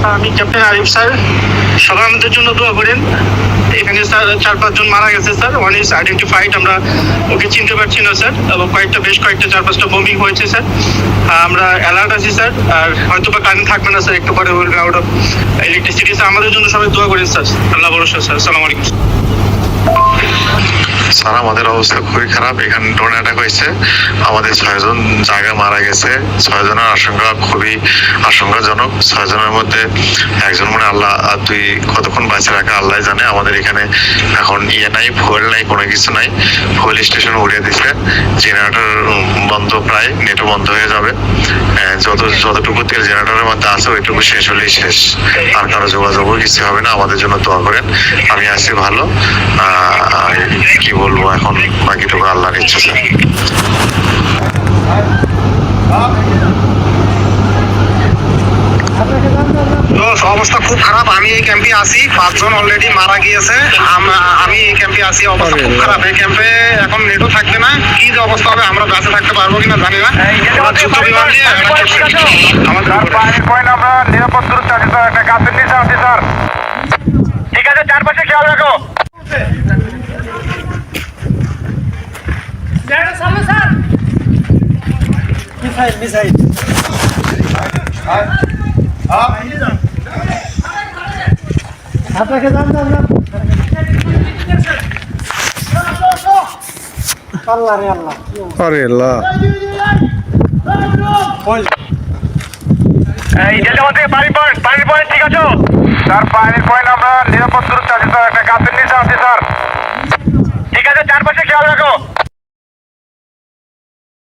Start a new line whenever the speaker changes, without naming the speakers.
আমি captain Arif sir, সবাই আমাদের জন্য দোয়া করেন। এখানে স্যার 4-5 জন মারা গেছে স্যার, ওয়ান ইজ আইডেন্টিফাইড, আমরা ওকে চিনতে পারছি না স্যার, এবং বেশ কয়েকটা 4-5টা বোমিং হয়েছে স্যার। আমরা অ্যালার্ট আছি স্যার, আর হয়তো বা কারেন্ট থাকবে না স্যার, একটু পরে will out of electricity sir. আমাদের জন্য সবাই দোয়া করেন স্যার, আল্লাহ ভরসা স্যার। আসসালামু আলাইকুম
স্যার। আমাদের অবস্থা খুবই খারাপ, এখানে ড্রোন অ্যাটাক হয়েছে, আমাদের 6 জন জায়গা মারা গেছে। 6 জনের আশঙ্কা খুবই আশঙ্কাজনক। 6 জনের মধ্যে একজন মানে আল্লাহ, আর তুই কতক্ষণ বাঁচে রাখা আল্লাহ জানে। আমাদের এখানে এখন নাই, ফুয়েল নাই, কোনো কিছু নাই। ফুয়েল স্টেশন উড়িয়ে দিচ্ছে, জেনারেটর বন্ধ, প্রায় নেটও বন্ধ হয়ে যাবে। যতটুকু তেল জেনারেটরের মধ্যে আছে ওইটুকু শেষ হলেই শেষ, আর কারো যোগাযোগও কিছু হবে না। আমাদের জন্য দোয়া করেন। আমি আছি ভালো, কি বলবো এখন, বাকিটুকু আল্লাহর ইচ্ছা স্যার।
অবস্থা খুব খারাপ। আমি এই ক্যাম্পে আছি, 5 জন অলরেডি মারা গিয়েছে। আমি এই ক্যাম্পে আছি, অবস্থা খুব খারাপ। এই ক্যাম্পে এখন নেটও থাকবে না, কি যে অবস্থা হবে আমরা বেঁচে থাকতে পারবো কিনা জানি না। যুদ্ধ বিমান দিয়ে আমাদের আমরা নিরাপদ দূরত্বে আছি স্যার, একটা গাছের নিচে আছি স্যার। ঠিক আছে, চারপাশে খেয়াল রাখো। মিসাইল আপনাকে যান যান যান। আল্লাহ রে আল্লাহ,
আরে আল্লাহ।
এই জেলার থেকে পানি পয়েন্ট ঠিক আছে স্যার? পানি পয়েন্ট আমরা নিরাপদ দূরত্বে আছি স্যার, একটা গাছের নিচে আছি স্যার। ঠিক আছে, চারপাশে খেয়াল রাখো।